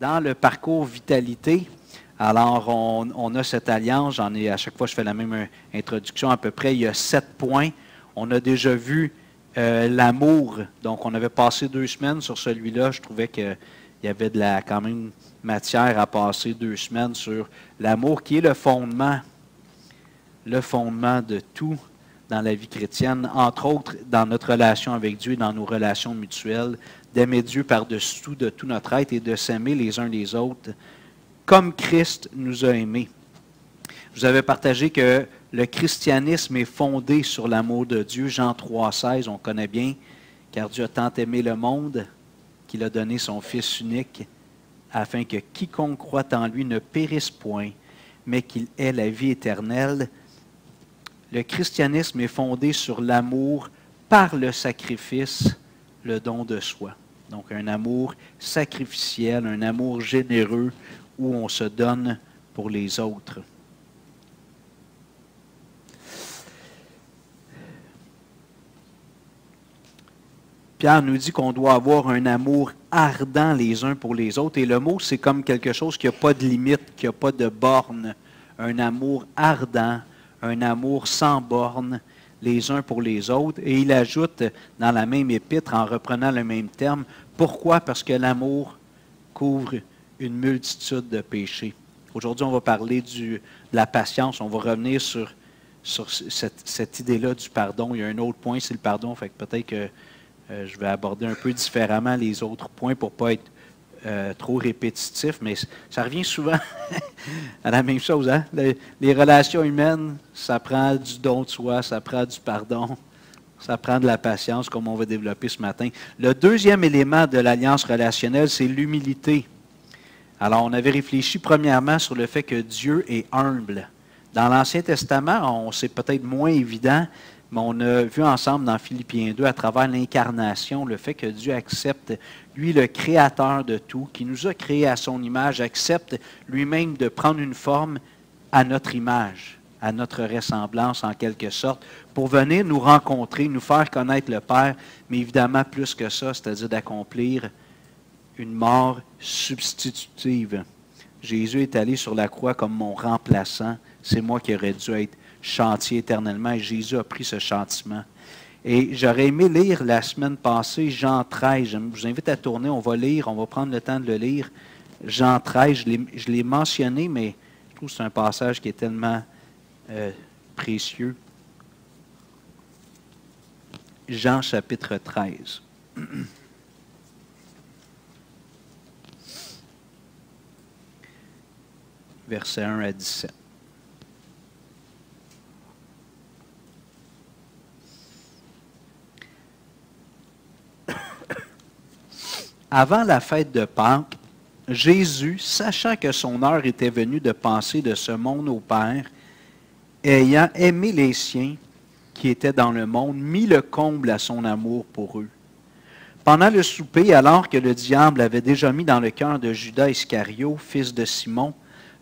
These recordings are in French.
dans le parcours Vitalité, alors on a cette alliance, à chaque fois je fais la même introduction à peu près, il y a 7 points. On a déjà vu l'amour, donc on avait passé 2 semaines sur celui-là, je trouvais qu'il y avait quand même matière à passer 2 semaines sur l'amour qui est le fondement de tout dans la vie chrétienne, entre autres dans notre relation avec Dieu et dans nos relations mutuelles, d'aimer Dieu par-dessus tout, de tout notre être et de s'aimer les uns les autres comme Christ nous a aimés. Je vous avais partagé que le christianisme est fondé sur l'amour de Dieu. Jean 3,16, on connaît bien, car Dieu a tant aimé le monde qu'il a donné son Fils unique, afin que quiconque croit en lui ne périsse point, mais qu'il ait la vie éternelle. Le christianisme est fondé sur l'amour par le sacrifice, le don de soi. Donc un amour sacrificiel, un amour généreux où on se donne pour les autres. Pierre nous dit qu'on doit avoir un amour ardent les uns pour les autres. Et le mot, c'est comme quelque chose qui n'a pas de limite, qui n'a pas de borne. Un amour ardent, un amour sans borne, les uns pour les autres. Et il ajoute dans la même épître, en reprenant le même terme, pourquoi? Parce que l'amour couvre une multitude de péchés. Aujourd'hui, on va parler de la patience. On va revenir sur cette idée-là du pardon. Il y a un autre point, c'est le pardon. Fait que peut-être que je vais aborder un peu différemment les autres points pour ne pas être trop répétitif, mais ça revient souvent à la même chose. Hein? Les relations humaines, ça prend du don de soi, ça prend du pardon, ça prend de la patience, comme on va développer ce matin. Le deuxième élément de l'alliance relationnelle, c'est l'humilité. Alors, on avait réfléchi premièrement sur le fait que Dieu est humble. Dans l'Ancien Testament, c'est peut-être moins évident, mais on a vu ensemble dans Philippiens 2, à travers l'incarnation, le fait que Dieu accepte, lui, le créateur de tout, qui nous a créés à son image, accepte lui-même de prendre une forme à notre image, à notre ressemblance en quelque sorte, pour venir nous rencontrer, nous faire connaître le Père, mais évidemment plus que ça, c'est-à-dire d'accomplir une mort substitutive. Jésus est allé sur la croix comme mon remplaçant. C'est moi qui aurais dû être chantier éternellement et Jésus a pris ce châtiment. Et j'aurais aimé lire la semaine passée Jean 13. Je vous invite à tourner, on va lire, on va prendre le temps de le lire. Jean 13, je l'ai mentionné, mais je trouve que c'est un passage qui est tellement précieux. Jean chapitre 13. Versets 1 à 17. Avant la fête de Pâques, Jésus, sachant que son heure était venue de passer de ce monde au Père, ayant aimé les siens qui étaient dans le monde, mit le comble à son amour pour eux. Pendant le souper, alors que le diable avait déjà mis dans le cœur de Judas Iscario, fils de Simon,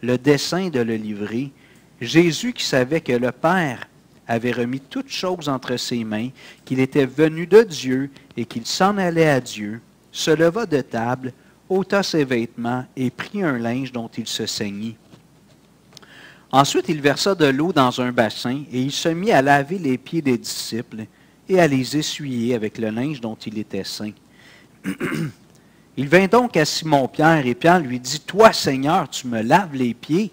le dessein de le livrer, Jésus, qui savait que le Père avait remis toutes choses entre ses mains, qu'il était venu de Dieu et qu'il s'en allait à Dieu, se leva de table, ôta ses vêtements et prit un linge dont il se ceignit. Ensuite, il versa de l'eau dans un bassin et il se mit à laver les pieds des disciples et à les essuyer avec le linge dont il était ceint. Il vint donc à Simon-Pierre et Pierre lui dit, « Toi, Seigneur, tu me laves les pieds? »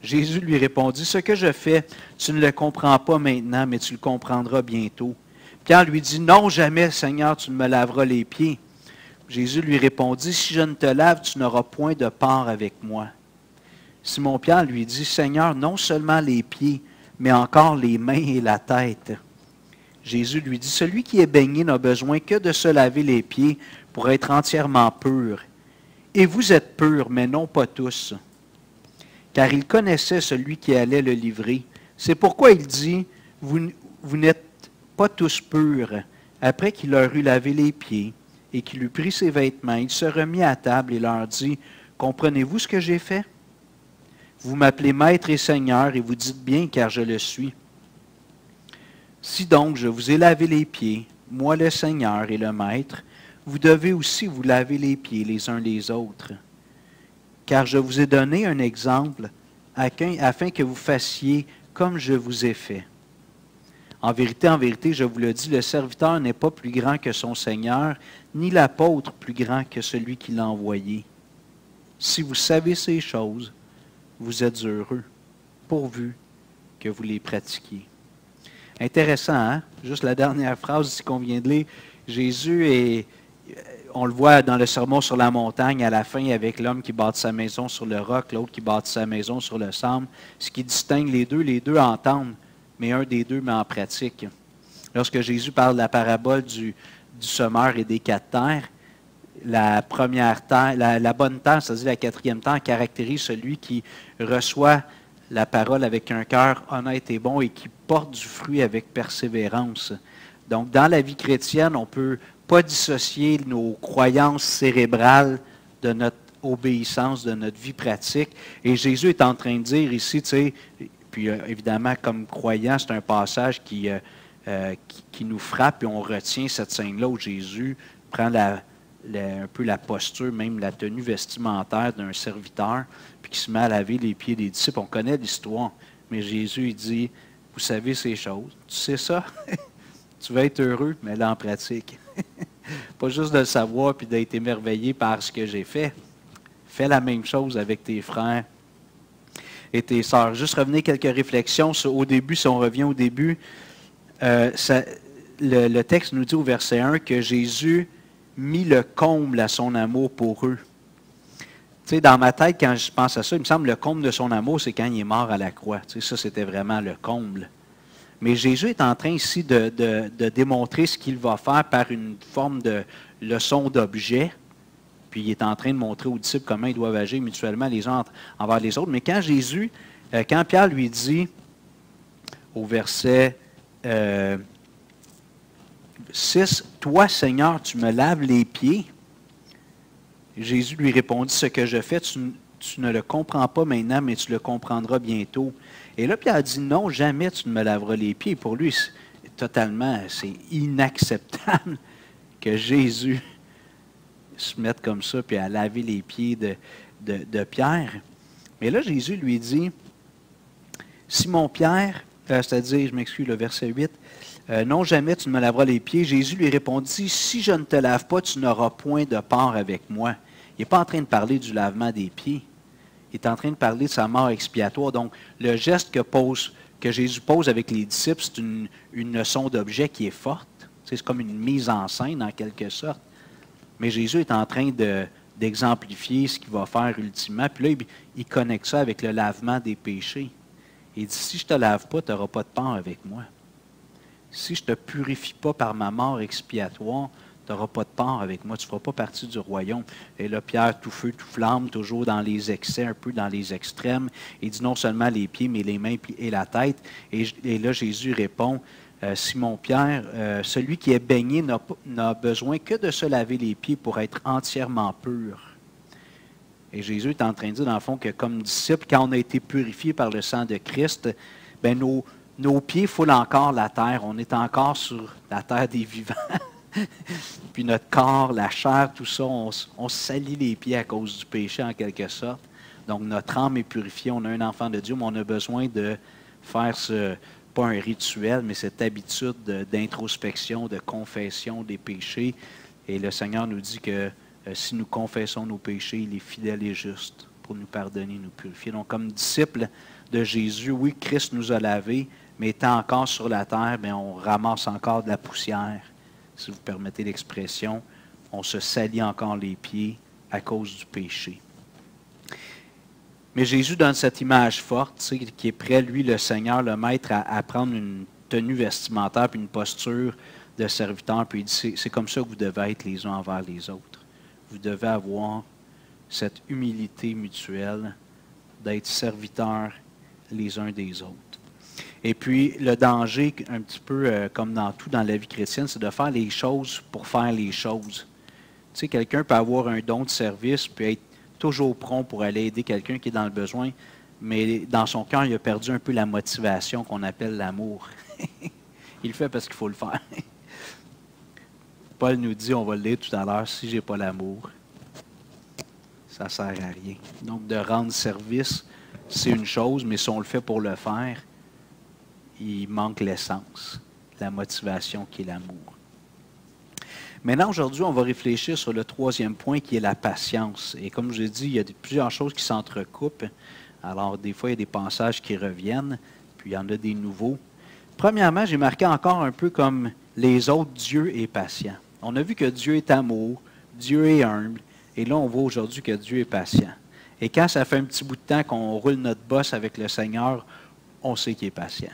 Jésus lui répondit, « Ce que je fais, tu ne le comprends pas maintenant, mais tu le comprendras bientôt. » Pierre lui dit, « Non, jamais, Seigneur, tu ne me laveras les pieds. » Jésus lui répondit, « Si je ne te lave, tu n'auras point de part avec moi. » Simon-Pierre lui dit, « Seigneur, non seulement les pieds, mais encore les mains et la tête. » Jésus lui dit, « Celui qui est baigné n'a besoin que de se laver les pieds pour être entièrement pur. Et vous êtes purs, mais non pas tous. » Car il connaissait celui qui allait le livrer. C'est pourquoi il dit, « Vous n'êtes pas tous purs. » Après qu'il leur eut lavé les pieds et qu'il eut pris ses vêtements, il se remit à table et leur dit, « Comprenez-vous ce que j'ai fait? Vous m'appelez Maître et Seigneur, et vous dites bien, car je le suis. Si donc je vous ai lavé les pieds, moi le Seigneur et le Maître, vous devez aussi vous laver les pieds les uns les autres. car je vous ai donné un exemple afin que vous fassiez comme je vous ai fait. En vérité, je vous le dis, le serviteur n'est pas plus grand que son Seigneur, ni l'apôtre plus grand que celui qui l'a envoyé. Si vous savez ces choses, vous êtes heureux, pourvu que vous les pratiquiez. Intéressant, hein? Juste la dernière phrase ici qu'on vient de lire. Jésus on le voit dans le sermon sur la montagne à la fin avec l'homme qui bâtit sa maison sur le roc, l'autre qui bâtit sa maison sur le sable. Ce qui distingue les deux entendent, mais un des deux met en pratique. Lorsque Jésus parle de la parabole du semeur et des 4 terres, la première terre, la bonne terre, c'est-à-dire la 4e terre, caractérise celui qui reçoit la parole avec un cœur honnête et bon et qui porte du fruit avec persévérance. Donc, dans la vie chrétienne, on ne peut pas dissocier nos croyances cérébrales de notre obéissance, de notre vie pratique. Et Jésus est en train de dire ici, tu sais, puis évidemment, comme croyant, c'est un passage qui nous frappe et on retient cette scène-là où Jésus prend un peu la posture, même la tenue vestimentaire d'un serviteur, puis qui se met à laver les pieds des disciples. On connaît l'histoire, mais Jésus, il dit, vous savez ces choses, tu sais ça? Tu vas être heureux, mais là en pratique. Pas juste de le savoir puis d'être émerveillé par ce que j'ai fait. Fais la même chose avec tes frères et tes sœurs. Juste revenir quelques réflexions au début, si on revient au début. Le texte nous dit au verset 1 que Jésus mit le comble à son amour pour eux. Tu sais, dans ma tête, quand je pense à ça, il me semble que le comble de son amour, c'est quand il est mort à la croix. Tu sais, ça, c'était vraiment le comble. Mais Jésus est en train ici de démontrer ce qu'il va faire par une forme de leçon d'objet. Puis il est en train de montrer aux disciples comment ils doivent agir mutuellement les uns envers les autres. Mais quand Pierre lui dit au verset 6, « Toi, Seigneur, tu me laves les pieds. » Jésus lui répondit, « Ce que je fais, tu ne le comprends pas maintenant, mais tu le comprendras bientôt. » Et là, Pierre dit, « Non, jamais tu ne me laveras les pieds. » Pour lui, c'est inacceptable que Jésus se mette comme ça, puis à laver les pieds de Pierre. Mais là, Jésus lui dit, « Simon Pierre, c'est-à-dire, je m'excuse, le verset 8, non, jamais tu ne me laveras les pieds. » Jésus lui répondit, « Si je ne te lave pas, tu n'auras point de part avec moi. » Il n'est pas en train de parler du lavement des pieds. Il est en train de parler de sa mort expiatoire. Donc, le geste que Jésus pose avec les disciples, c'est une leçon d'objet qui est forte. C'est comme une mise en scène, en quelque sorte. Mais Jésus est en train d'exemplifier ce qu'il va faire ultimement. Puis là, il connecte ça avec le lavement des péchés. Il dit, si je ne te lave pas, tu n'auras pas de part avec moi. Si je ne te purifie pas par ma mort expiatoire, tu n'auras pas de part avec moi, tu ne feras pas partie du royaume. Et là, Pierre, tout feu, tout flamme, toujours dans les excès, un peu dans les extrêmes. Il dit non seulement les pieds, mais les mains et la tête. Et là, Jésus répond, Simon Pierre, celui qui est baigné n'a besoin que de se laver les pieds pour être entièrement pur. Et Jésus est en train de dire, dans le fond, que comme disciple, quand on a été purifié par le sang de Christ, ben nos pieds foulent encore la terre. On est encore sur la terre des vivants. Puis notre corps, la chair, tout ça, on se salit les pieds à cause du péché en quelque sorte. Donc notre âme est purifiée, on a un enfant de Dieu, mais on a besoin de faire pas un rituel, mais cette habitude d'introspection, de confession des péchés. Et le Seigneur nous dit que si nous confessons nos péchés, il est fidèle et juste pour nous pardonner, nous purifier. Donc comme disciples de Jésus, oui, Christ nous a lavés, mais étant encore sur la terre, bien, on ramasse encore de la poussière. Si vous permettez l'expression, on se salit encore les pieds à cause du péché. Mais Jésus donne cette image forte, qui est prêt, lui, le Seigneur, le Maître, à prendre une tenue vestimentaire puis une posture de serviteur, puis il dit, c'est comme ça que vous devez être les uns envers les autres. Vous devez avoir cette humilité mutuelle d'être serviteurs les uns des autres. Et puis, le danger, un petit peu comme dans tout dans la vie chrétienne, c'est de faire les choses pour faire les choses. Tu sais, quelqu'un peut avoir un don de service, peut être toujours prompt pour aller aider quelqu'un qui est dans le besoin, mais dans son cœur, il a perdu un peu la motivation qu'on appelle l'amour. Il le fait parce qu'il faut le faire. Paul nous dit, on va le lire tout à l'heure, si je n'ai pas l'amour, ça ne sert à rien. Donc, de rendre service, c'est une chose, mais si on le fait pour le faire, il manque l'essence, la motivation qui est l'amour. Maintenant, aujourd'hui, on va réfléchir sur le troisième point qui est la patience. Et comme je l'ai dit, il y a plusieurs choses qui s'entrecoupent. Alors, des fois, il y a des passages qui reviennent, puis il y en a des nouveaux. Premièrement, j'ai marqué encore un peu comme les autres, Dieu est patient. On a vu que Dieu est amour, Dieu est humble, et là, on voit aujourd'hui que Dieu est patient. Et quand ça fait un petit bout de temps qu'on roule notre bosse avec le Seigneur, on sait qu'il est patient.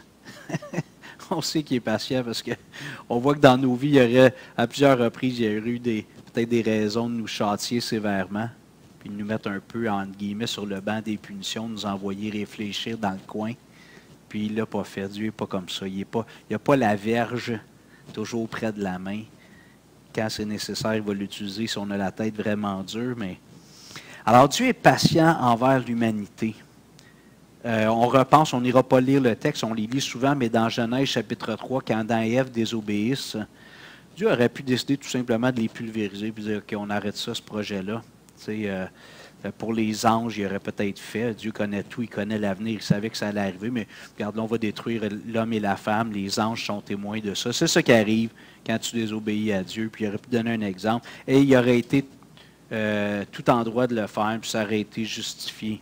On sait qu'il est patient parce qu'on voit que dans nos vies, il y aurait, à plusieurs reprises, il y aurait eu peut-être des raisons de nous châtier sévèrement, puis de nous mettre un peu, entre guillemets, sur le banc des punitions, de nous envoyer réfléchir dans le coin. Puis il ne l'a pas fait. Dieu n'est pas comme ça. Il n'a pas la verge toujours près de la main. Quand c'est nécessaire, il va l'utiliser si on a la tête vraiment dure. Mais... Alors, Dieu est patient envers l'humanité. On repense, on n'ira pas lire le texte, on les lit souvent, mais dans Genèse chapitre 3, quand Adam et Ève désobéissent, Dieu aurait pu décider tout simplement de les pulvériser et dire OK, on arrête ça, ce projet-là. Pour les anges, il aurait peut-être fait. Dieu connaît tout, il connaît l'avenir, il savait que ça allait arriver, mais regarde, là, on va détruire l'homme et la femme, les anges sont témoins de ça. C'est ça qui arrive quand tu désobéis à Dieu, puis il aurait pu donner un exemple. Et il aurait été tout en droit de le faire, puis ça aurait été justifié.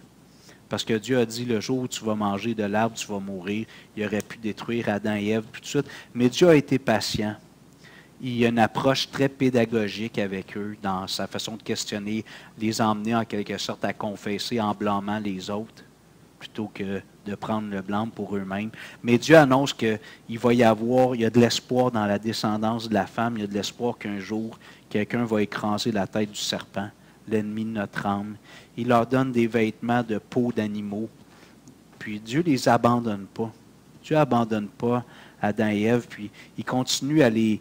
Parce que Dieu a dit, le jour où tu vas manger de l'arbre, tu vas mourir. Il aurait pu détruire Adam et Ève tout de suite. Mais Dieu a été patient. Il y a une approche très pédagogique avec eux dans sa façon de questionner, les emmener en quelque sorte à confesser en blâmant les autres, plutôt que de prendre le blâme pour eux-mêmes. Mais Dieu annonce qu'il va y avoir, il y a de l'espoir dans la descendance de la femme, il y a de l'espoir qu'un jour, quelqu'un va écraser la tête du serpent, l'ennemi de notre âme. Il leur donne des vêtements de peau d'animaux. Puis Dieu ne les abandonne pas. Dieu n'abandonne pas Adam et Ève, puis il continue à les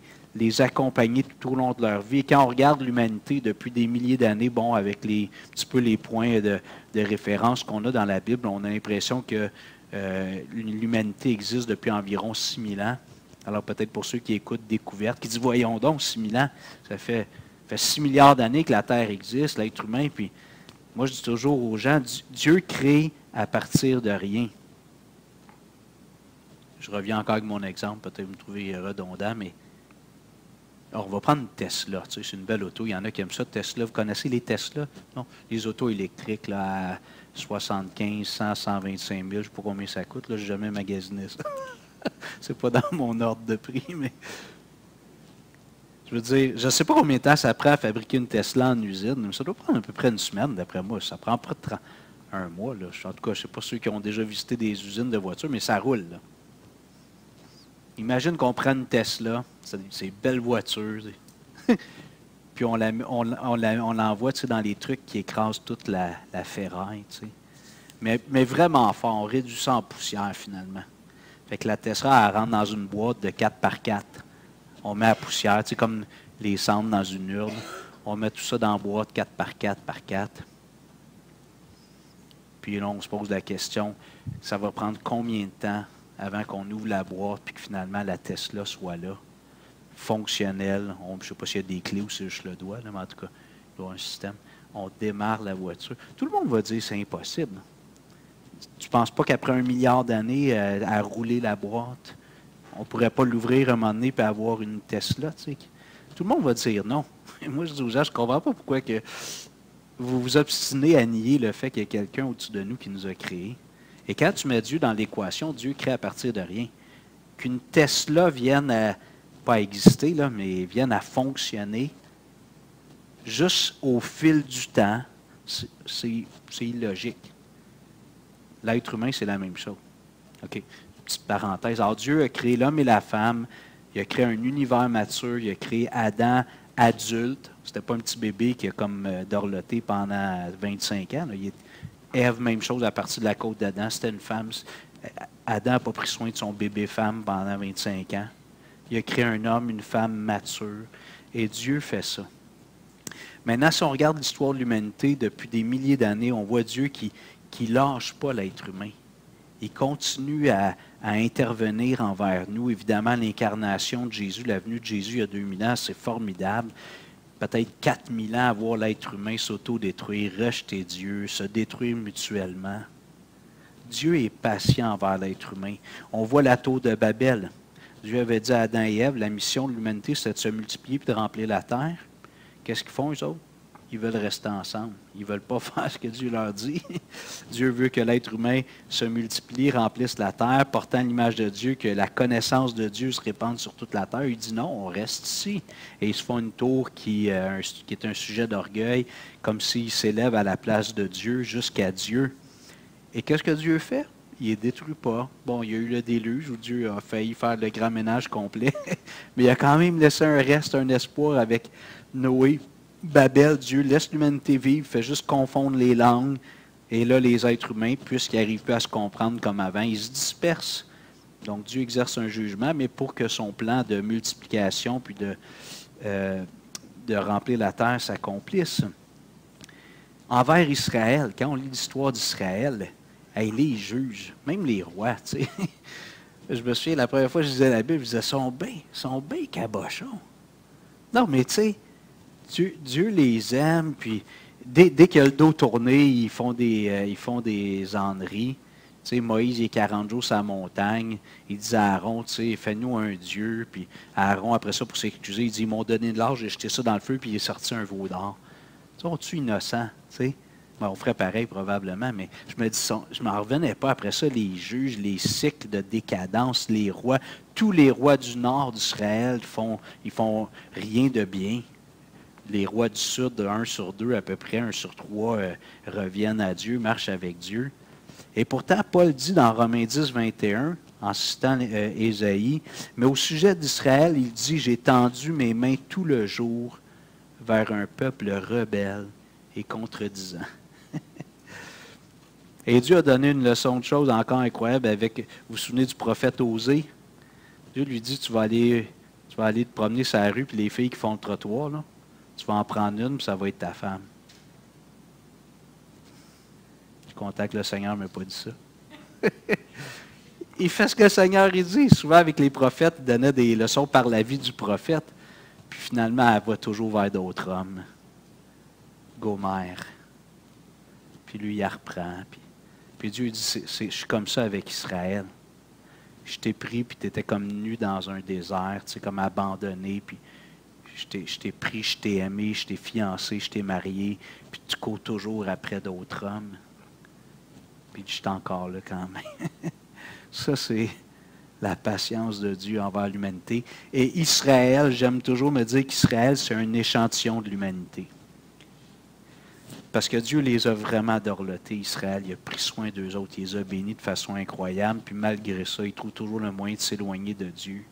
accompagner tout au long de leur vie. Et quand on regarde l'humanité depuis des milliers d'années, bon, avec un petit peu les points de référence qu'on a dans la Bible, on a l'impression que l'humanité existe depuis environ 6000 ans. Alors peut-être pour ceux qui écoutent Découverte, qui disent, voyons donc, 6000 ans, ça fait 6 milliards d'années que la Terre existe, l'être humain, puis moi je dis toujours aux gens, Dieu crée à partir de rien. Je reviens encore avec mon exemple, peut-être vous me trouvez redondant, mais alors, on va prendre une Tesla, tu sais, c'est une belle auto, il y en a qui aiment ça, Tesla. Vous connaissez les Tesla? Non, les autos électriques là, à 75, 100, 125 000, je ne sais pas combien ça coûte, je n'ai jamais magasiné ça. C'est pas dans mon ordre de prix, mais... Je veux dire, je ne sais pas combien de temps ça prend à fabriquer une Tesla en usine, mais ça doit prendre à peu près une semaine, d'après moi. Ça prend près de un mois. Là. En tout cas, je ne sais pas ceux qui ont déjà visité des usines de voitures, mais ça roule. Là. Imagine qu'on prend une Tesla, c'est une belle voiture, puis on l'envoie dans les trucs qui écrasent toute la ferraille. Mais vraiment fort, on réduit ça en poussière finalement. Fait que la Tesla, elle rentre dans une boîte de 4x4. On met la poussière, comme les cendres dans une urne. On met tout ça dans la boîte 4x4x4. Puis là, on se pose la question, ça va prendre combien de temps avant qu'on ouvre la boîte puis que finalement la Tesla soit là, fonctionnelle. Je ne sais pas s'il y a des clés ou si c'est juste le doigt, là, mais en tout cas, il doit y avoir un système. On démarre la voiture. Tout le monde va dire que c'est impossible. Tu ne penses pas qu'après 1 milliard d'années à rouler la boîte, on ne pourrait pas l'ouvrir un moment donné et avoir une Tesla, tu sais. Tout le monde va dire non. Et moi, je dis aux gens, je ne comprends pas pourquoi que vous vous obstinez à nier le fait qu'il y a quelqu'un au-dessus de nous qui nous a créés. Et quand tu mets Dieu dans l'équation, Dieu crée à partir de rien. Qu'une Tesla vienne à, pas à exister, là, mais vienne à fonctionner juste au fil du temps, c'est illogique. L'être humain, c'est la même chose. OK. Petite parenthèse. Alors, Dieu a créé l'homme et la femme. Il a créé un univers mature. Il a créé Adam adulte. C'était pas un petit bébé qui a comme dorloté pendant 25 ans. Là. Ève, même chose à partir de la côte d'Adam. C'était une femme. Adam n'a pas pris soin de son bébé-femme pendant 25 ans. Il a créé un homme, une femme mature. Et Dieu fait ça. Maintenant, si on regarde l'histoire de l'humanité depuis des milliers d'années, on voit Dieu qui ne lâche pas l'être humain. Il continue à intervenir envers nous. Évidemment, l'incarnation de Jésus, la venue de Jésus il y a 2000 ans, c'est formidable. peut-être 4000 ans à voir l'être humain s'auto-détruire, rejeter Dieu, se détruire mutuellement. Dieu est patient envers l'être humain. On voit la tour de Babel. Dieu avait dit à Adam et Ève, la mission de l'humanité, c'est de se multiplier et de remplir la terre. Qu'est-ce qu'ils font, eux autres? Ils veulent rester ensemble. Ils ne veulent pas faire ce que Dieu leur dit. Dieu veut que l'être humain se multiplie, remplisse la terre, portant l'image de Dieu, que la connaissance de Dieu se répande sur toute la terre. Il dit non, on reste ici. Et ils se font une tour qui est un sujet d'orgueil, comme s'ils s'élèvent à la place de Dieu, jusqu'à Dieu. Et qu'est-ce que Dieu fait? Il ne les détruit pas. Bon, il y a eu le déluge où Dieu a failli faire le grand ménage complet, mais il a quand même laissé un reste, un espoir avec Noé. Babel, Dieu laisse l'humanité vivre, fait juste confondre les langues. Et là, les êtres humains, puisqu'ils n'arrivent plus à se comprendre comme avant, ils se dispersent. Donc, Dieu exerce un jugement, mais pour que son plan de multiplication puis de remplir la terre s'accomplisse. Envers Israël, quand on lit l'histoire d'Israël, les juges, même les rois, tu sais. Je me souviens, la première fois que je lisais la Bible, je disais, ils sont bien cabochons. Non, mais tu sais, Dieu les aime, puis dès qu'il a le dos tourné, ils font des âneries. Tu sais, Moïse, il est 40 jours sur la montagne. Il dit à Aaron, tu sais, fais-nous un Dieu. Puis Aaron, après ça, pour s'excuser, il dit, ils m'ont donné de l'or, j'ai jeté ça dans le feu, puis il est sorti un veau d'or. Tu sais, on tue innocent, tu sais. Ben, on ferait pareil probablement, mais je me dis, je ne m'en revenais pas après ça, les juges, les cycles de décadence, les rois, tous les rois du nord d'Israël ils font rien de bien. Les rois du sud, de 1 sur 2, à peu près 1 sur 3, reviennent à Dieu, marchent avec Dieu. Et pourtant, Paul dit dans Romains 10, 21, en citant Ésaïe, mais au sujet d'Israël, il dit, j'ai tendu mes mains tout le jour vers un peuple rebelle et contredisant. Et Dieu a donné une leçon de choses encore incroyable avec, vous vous souvenez du prophète Osée? Dieu lui dit, tu vas aller te promener sur la rue, puis les filles qui font le trottoir, là, tu vas en prendre une, puis ça va être ta femme. Je suis content que le Seigneur ne m'ait pas dit ça. Il fait ce que le Seigneur il dit. Souvent, avec les prophètes, il donnait des leçons par la vie du prophète. Puis finalement, elle va toujours vers d'autres hommes. Gomer. Puis lui, il la reprend. Puis Dieu dit, je suis comme ça avec Israël. Je t'ai pris, puis tu étais comme nu dans un désert, tu sais, comme abandonné, puis je t'ai pris, je t'ai aimé, je t'ai fiancé, je t'ai marié, puis tu cours toujours après d'autres hommes. Puis je suis encore là quand même. Ça, c'est la patience de Dieu envers l'humanité. Et Israël, j'aime toujours me dire qu'Israël, c'est un échantillon de l'humanité. Parce que Dieu les a vraiment dorlotés, Israël. Il a pris soin d'eux autres. Il les a bénis de façon incroyable. Puis malgré ça, il trouve toujours le moyen de s'éloigner de Dieu.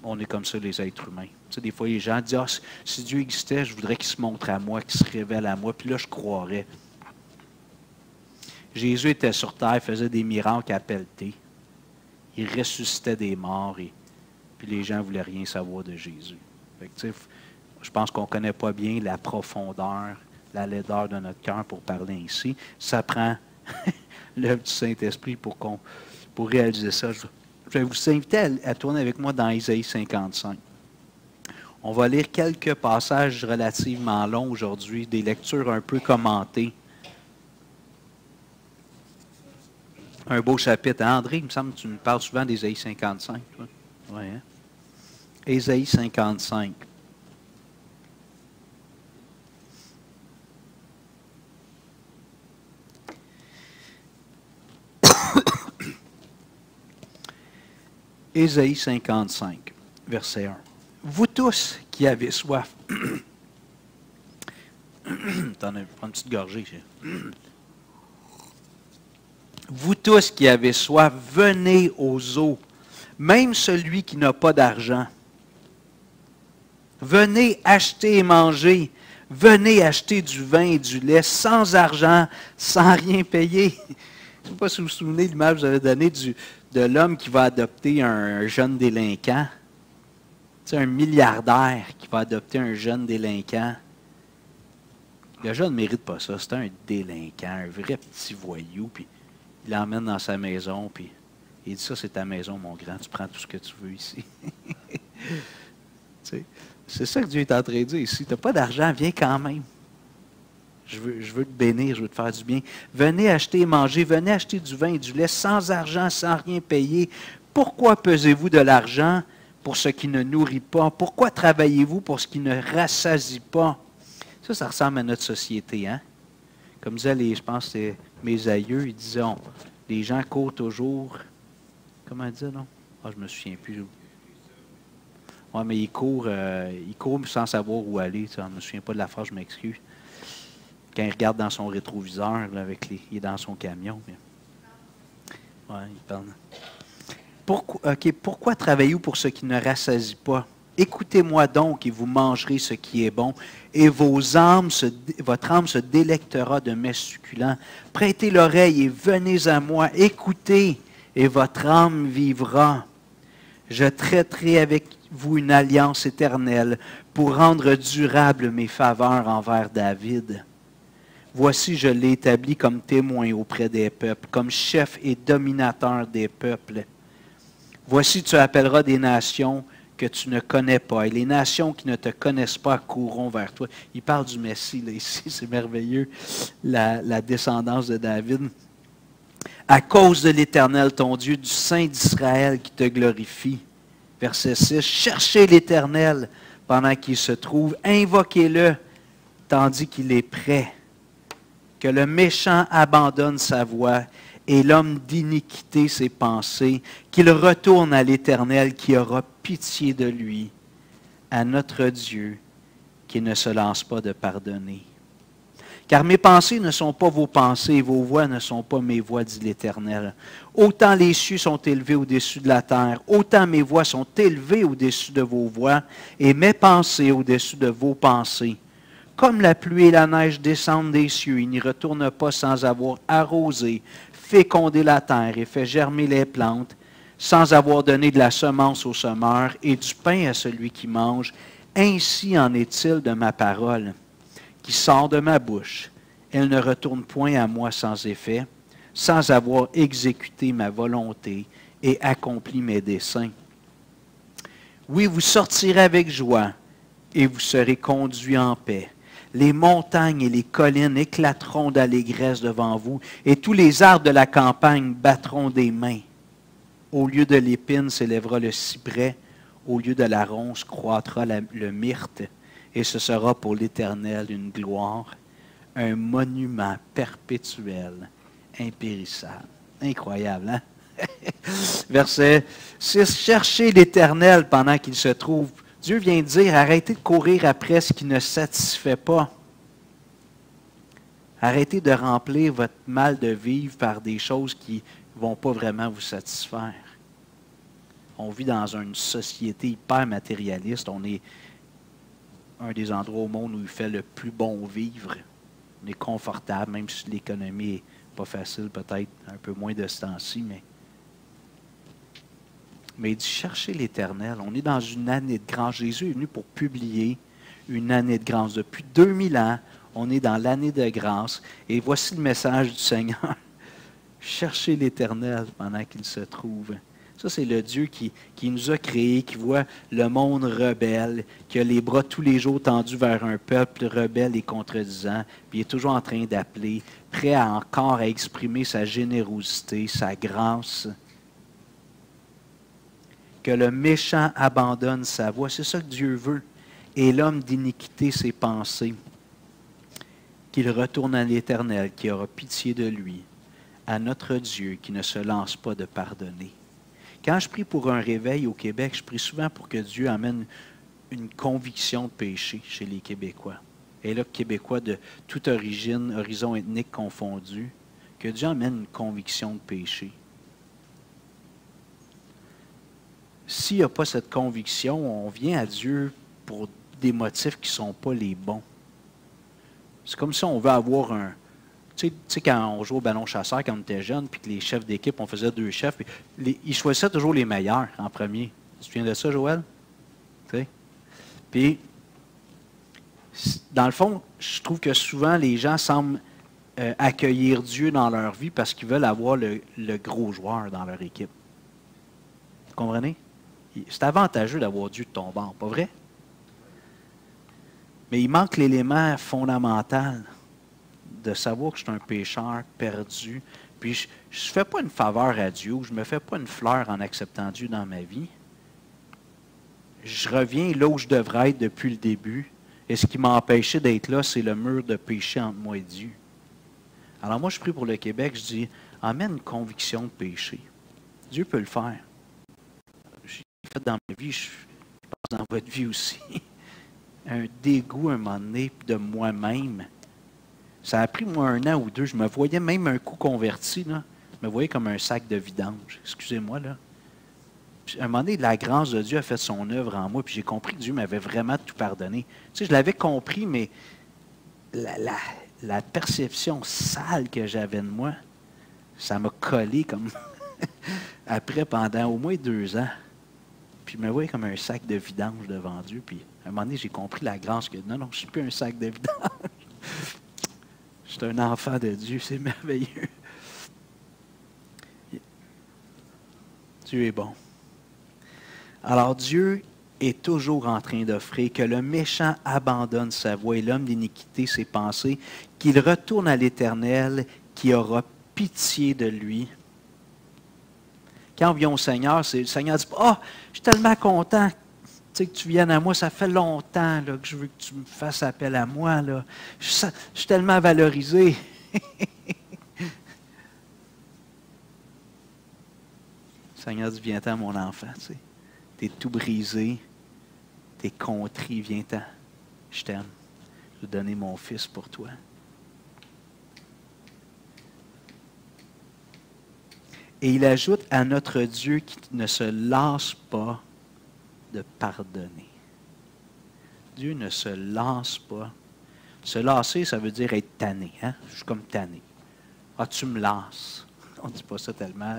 On est comme ça, les êtres humains. Tu sais, des fois, les gens disent, si Dieu existait, je voudrais qu'il se montre à moi, qu'il se révèle à moi. Puis là, je croirais. Jésus était sur terre, faisait des miracles à pelleter. Il ressuscitait des morts. Puis les gens ne voulaient rien savoir de Jésus. Fait que, tu sais, je pense qu'on ne connaît pas bien la profondeur, la laideur de notre cœur pour parler ainsi. Ça prend l'œuvre du Saint-Esprit pour réaliser ça. Je vais vous inviter à tourner avec moi dans Ésaïe 55. On va lire quelques passages relativement longs aujourd'hui, des lectures un peu commentées. Un beau chapitre. André, il me semble que tu me parles souvent d'Ésaïe 55. Oui, hein? Ésaïe 55. Ésaïe 55, verset 1. Vous tous qui avez soif. Attendez, je prends une petite gorgée. Vous tous qui avez soif, venez aux eaux, même celui qui n'a pas d'argent. Venez acheter et manger. Venez acheter du vin et du lait sans argent, sans rien payer. Je ne sais pas si vous vous souvenez de l'image que vous avez donnée de l'homme qui va adopter un jeune délinquant. Tu sais, un milliardaire qui va adopter un jeune délinquant. Le jeune ne mérite pas ça. C'est un délinquant, un vrai petit voyou. Puis il l'emmène dans sa maison. Puis il dit, ça, c'est ta maison, mon grand. Tu prends tout ce que tu veux ici. Tu sais, C'est ça que Dieu est en train de dire ici. Tu n'as pas d'argent, viens quand même. Je veux te bénir, je veux te faire du bien. Venez acheter et manger, venez acheter du vin et du lait sans argent, sans rien payer. Pourquoi pesez-vous de l'argent pour ce qui ne nourrit pas? Pourquoi travaillez-vous pour ce qui ne rassasie pas? Ça ressemble à notre société, hein? Comme disaient, je pense que c'était mes aïeux, ils disaient, les gens courent toujours. Comment ils disaient, non? Ah, je me souviens plus. Oui, mais ils courent sans savoir où aller. Je ne me souviens pas de la phrase, je m'excuse. Quand il regarde dans son rétroviseur, là, il est dans son camion. Oui, il parle. Pourquoi travaillez-vous pour ce qui ne rassasie pas? Écoutez-moi donc et vous mangerez ce qui est bon, et votre âme se délectera de mets succulents. Prêtez l'oreille et venez à moi. Écoutez, et votre âme vivra. Je traiterai avec vous une alliance éternelle pour rendre durables mes faveurs envers David. Voici, je l'ai établi comme témoin auprès des peuples, comme chef et dominateur des peuples. Voici, tu appelleras des nations que tu ne connais pas, et les nations qui ne te connaissent pas courront vers toi. Il parle du Messie, là, ici, c'est merveilleux, la descendance de David. À cause de l'Éternel, ton Dieu, du Saint d'Israël qui te glorifie. Verset 6, cherchez l'Éternel pendant qu'il se trouve, invoquez-le tandis qu'il est prêt. Que le méchant abandonne sa voie et l'homme d'iniquité ses pensées, qu'il retourne à l'Éternel qui aura pitié de lui, à notre Dieu qui ne se lance pas de pardonner. Car mes pensées ne sont pas vos pensées, et vos voies ne sont pas mes voies, dit l'Éternel. Autant les cieux sont élevés au-dessus de la terre, autant mes voies sont élevées au-dessus de vos voies, et mes pensées au-dessus de vos pensées. Comme la pluie et la neige descendent des cieux, il n'y retourne pas sans avoir arrosé, fécondé la terre et fait germer les plantes, sans avoir donné de la semence au semeur et du pain à celui qui mange. Ainsi en est-il de ma parole, qui sort de ma bouche. Elle ne retourne point à moi sans effet, sans avoir exécuté ma volonté et accompli mes desseins. Oui, vous sortirez avec joie et vous serez conduits en paix. Les montagnes et les collines éclateront d'allégresse devant vous, et tous les arbres de la campagne battront des mains. Au lieu de l'épine s'élèvera le cyprès, au lieu de la ronce croîtra le myrte, et ce sera pour l'Éternel une gloire, un monument perpétuel, impérissable. Incroyable, hein? Verset 6, cherchez l'Éternel pendant qu'il se trouve. Dieu vient dire, arrêtez de courir après ce qui ne satisfait pas. Arrêtez de remplir votre mal de vivre par des choses qui ne vont pas vraiment vous satisfaire. On vit dans une société hyper matérialiste. On est un des endroits au monde où il fait le plus bon vivre. On est confortable, même si l'économie n'est pas facile, peut-être un peu moins de ce temps-ci, mais il dit, cherchez l'Éternel. On est dans une année de grâce. Jésus est venu pour publier une année de grâce. Depuis 2000 ans, on est dans l'année de grâce. Et voici le message du Seigneur. Cherchez l'Éternel pendant qu'il se trouve. Ça, c'est le Dieu qui nous a créés, qui voit le monde rebelle, qui a les bras tous les jours tendus vers un peuple rebelle et contredisant, puis il est toujours en train d'appeler, prêt encore à exprimer sa générosité, sa grâce. Que le méchant abandonne sa voie. C'est ça que Dieu veut. Et l'homme d'iniquité ses pensées. Qu'il retourne à l'Éternel, qui aura pitié de lui, à notre Dieu, qui ne se lance pas de pardonner. Quand je prie pour un réveil au Québec, je prie souvent pour que Dieu amène une conviction de péché chez les Québécois. Et là, Québécois de toute origine, horizon ethnique confondu, que Dieu amène une conviction de péché. S'il n'y a pas cette conviction, on vient à Dieu pour des motifs qui ne sont pas les bons. C'est comme si on veut avoir un... Tu sais, quand on jouait au ballon chasseur, quand on était jeune, puis que les chefs d'équipe, on faisait 2 chefs, ils choisissaient toujours les meilleurs en premier. Tu te souviens de ça, Joël? Tu sais? Puis, dans le fond, je trouve que souvent, les gens semblent accueillir Dieu dans leur vie parce qu'ils veulent avoir le gros joueur dans leur équipe. Vous comprenez? C'est avantageux d'avoir Dieu de ton bord, pas vrai? Mais il manque l'élément fondamental de savoir que je suis un pécheur perdu. Puis je ne fais pas une faveur à Dieu, je ne me fais pas une fleur en acceptant Dieu dans ma vie. Je reviens là où je devrais être depuis le début. Et ce qui m'a empêché d'être là, c'est le mur de péché entre moi et Dieu. Alors moi, je prie pour le Québec, je dis, emmène une conviction de péché. Dieu peut le faire. J'ai fait dans ma vie, je pense dans votre vie aussi, un dégoût un moment donné de moi-même. Ça a pris moi 1 an ou 2, je me voyais même un coup converti, là. Je me voyais comme un sac de vidange. Excusez-moi, là. Puis, à un moment donné, la grâce de Dieu a fait son œuvre en moi, puis j'ai compris que Dieu m'avait vraiment tout pardonné. Tu sais, je l'avais compris, mais la perception sale que j'avais de moi, ça m'a collé comme après pendant au moins 2 ans. Puis je me voyais comme un sac de vidange devant Dieu. Puis à un moment donné, j'ai compris la grâce que non, je ne suis plus un sac de vidange. Je suis un enfant de Dieu, c'est merveilleux. Dieu est bon. Alors Dieu est toujours en train d'offrir que le méchant abandonne sa voie et l'homme d'iniquité ses pensées, qu'il retourne à l'Éternel, qui aura pitié de lui. Quand on vient au Seigneur, le Seigneur dit « Ah, je suis tellement content que tu viennes à moi, ça fait longtemps là, que je veux que tu me fasses appel à moi. Là. Je suis tellement valorisé. » Le Seigneur dit « Viens-t'en, mon enfant. Tu es tout brisé, tu es contrit, viens-t'en. Je t'aime. Je vais donner mon fils pour toi. » Et il ajoute à notre Dieu qui ne se lasse pas de pardonner. Dieu ne se lasse pas. Se lasser, ça veut dire être tanné. Hein? Je suis comme tanné. Ah, tu me lasses. On ne dit pas ça tellement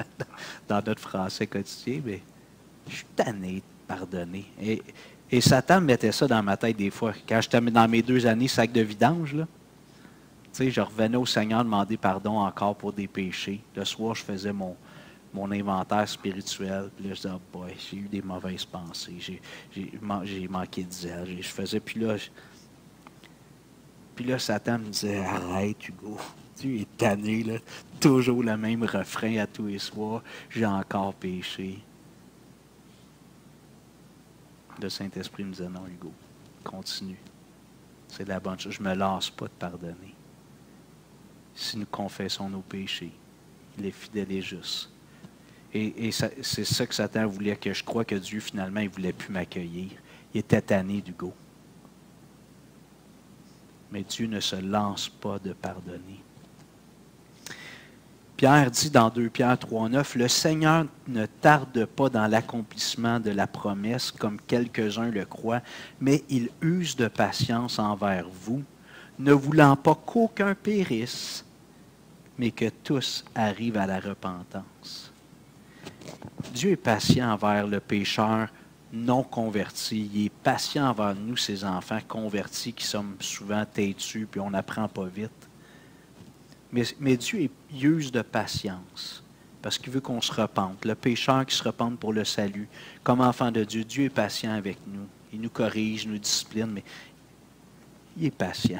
dans notre français quotidien, mais je suis tanné de pardonner. Et Satan mettait ça dans ma tête des fois. Quand j'étais dans mes 2 années sac de vidange, là, je revenais au Seigneur demander pardon encore pour des péchés. Le soir, je faisais mon inventaire spirituel. Puis là, je disais, oh boy, j'ai eu des mauvaises pensées. J'ai manqué de zèle. Je faisais, puis là, Satan me disait, arrête, Hugo. Tu es tanné, là. Toujours le même refrain à tous les soirs. J'ai encore péché. Le Saint-Esprit me disait, non, Hugo, continue. C'est de la bonne chose. Je ne me lasse pas de pardonner. Si nous confessons nos péchés, il est fidèle et juste. Et c'est ça que Satan voulait que je croie que Dieu, finalement, il ne voulait plus m'accueillir. Il était tanné d'Hugo. Mais Dieu ne se lance pas de pardonner. Pierre dit dans 2 Pierre 3,9, « Le Seigneur ne tarde pas dans l'accomplissement de la promesse, comme quelques-uns le croient, mais il use de patience envers vous, ne voulant pas qu'aucun périsse, mais que tous arrivent à la repentance. » Dieu est patient envers le pécheur non converti. Il est patient envers nous, ses enfants convertis, qui sommes souvent têtus, puis on n'apprend pas vite. Mais Dieu il use de patience, parce qu'il veut qu'on se repente. Le pécheur qui se repente pour le salut. Comme enfant de Dieu, Dieu est patient avec nous. Il nous corrige, nous discipline, mais il est patient.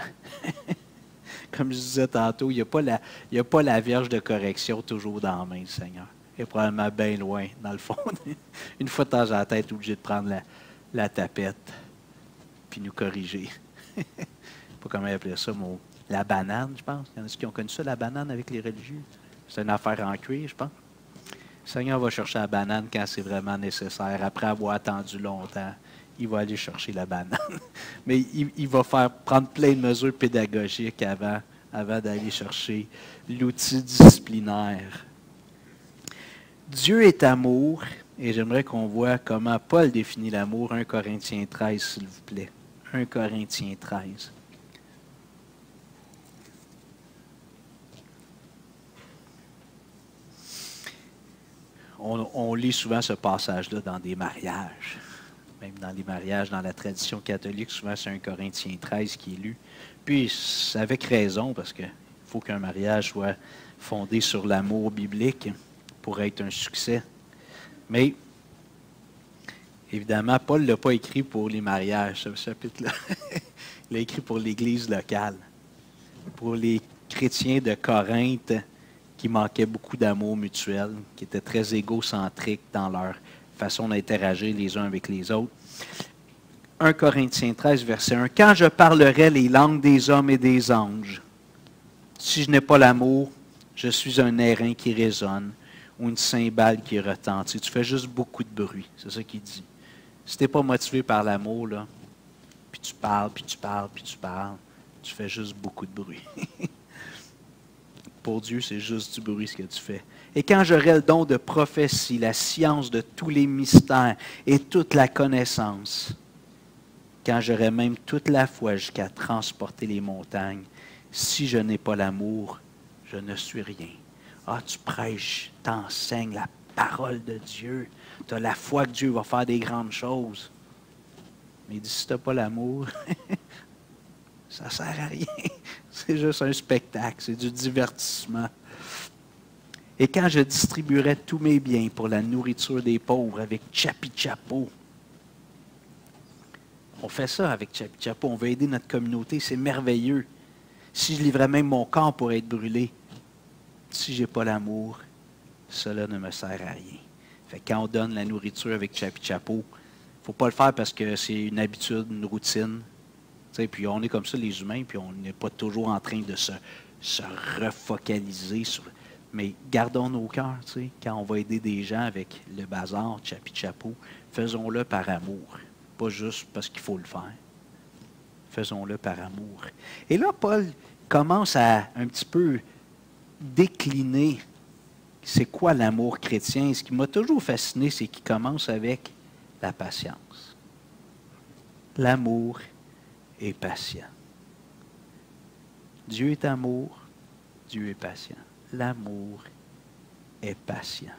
Comme je disais tantôt, il n'y a pas la vierge de correction toujours dans la main du Seigneur. Il est probablement bien loin, dans le fond. Une fois de temps en temps, il est obligé de prendre la tapette puis nous corriger. Je ne sais pas comment appeler ça, la banane, je pense. Il y en a qui ont connu ça, la banane avec les religieux. C'est une affaire en cuir, je pense. Le Seigneur va chercher la banane quand c'est vraiment nécessaire. Après avoir attendu longtemps, il va aller chercher la banane. Mais il va prendre plein de mesures pédagogiques avant d'aller chercher l'outil disciplinaire. Dieu est amour, et j'aimerais qu'on voit comment Paul définit l'amour. 1 Corinthiens 13, s'il vous plaît. 1 Corinthiens 13. On lit souvent ce passage-là dans des mariages. Même dans les mariages, dans la tradition catholique, souvent c'est 1 Corinthiens 13 qui est lu. Puis, c'est avec raison, parce qu'il faut qu'un mariage soit fondé sur l'amour biblique pour être un succès. Mais, Évidemment, Paul ne l'a pas écrit pour les mariages, ce chapitre-là. Il l'a écrit pour l'Église locale, pour les chrétiens de Corinthe qui manquaient beaucoup d'amour mutuel, qui étaient très égocentriques dans leur façon d'interagir les uns avec les autres. 1 Corinthiens 13, verset 1. « Quand je parlerai les langues des hommes et des anges, si je n'ai pas l'amour, je suis un airain qui résonne ou une cymbale qui retentit. » Tu fais juste beaucoup de bruit, c'est ça qu'il dit. Si tu n'es pas motivé par l'amour, là, puis tu parles, puis tu parles, puis tu parles, tu fais juste beaucoup de bruit. Pour Dieu, c'est juste du bruit ce que tu fais. Et quand j'aurai le don de prophétie, la science de tous les mystères et toute la connaissance, quand j'aurai même toute la foi jusqu'à transporter les montagnes, si je n'ai pas l'amour, je ne suis rien. Ah, tu prêches, t'enseignes la parole de Dieu. Tu as la foi que Dieu va faire des grandes choses. Mais il dit, si tu n'as pas l'amour, ça ne sert à rien. C'est juste un spectacle, c'est du divertissement. Et quand je distribuerai tous mes biens pour la nourriture des pauvres avec Chapi Chapo, on fait ça avec Chapi Chapo, on veut aider notre communauté, c'est merveilleux. Si je livrais même mon corps pour être brûlé, si je n'ai pas l'amour, cela ne me sert à rien. Fait que quand on donne la nourriture avec Chapi Chapo, il ne faut pas le faire parce que c'est une habitude, une routine. T'sais, puis on est comme ça, les humains, puis on n'est pas toujours en train de se refocaliser sur... Mais gardons nos cœurs, quand on va aider des gens avec le bazar, Chapi Chapo, faisons-le par amour, pas juste parce qu'il faut le faire. Faisons-le par amour. Et là, Paul commence à un petit peu décliner c'est quoi l'amour chrétien. Ce qui m'a toujours fasciné, c'est qu'il commence avec la patience. L'amour est patient. Dieu est amour, Dieu est patient. L'amour est patient.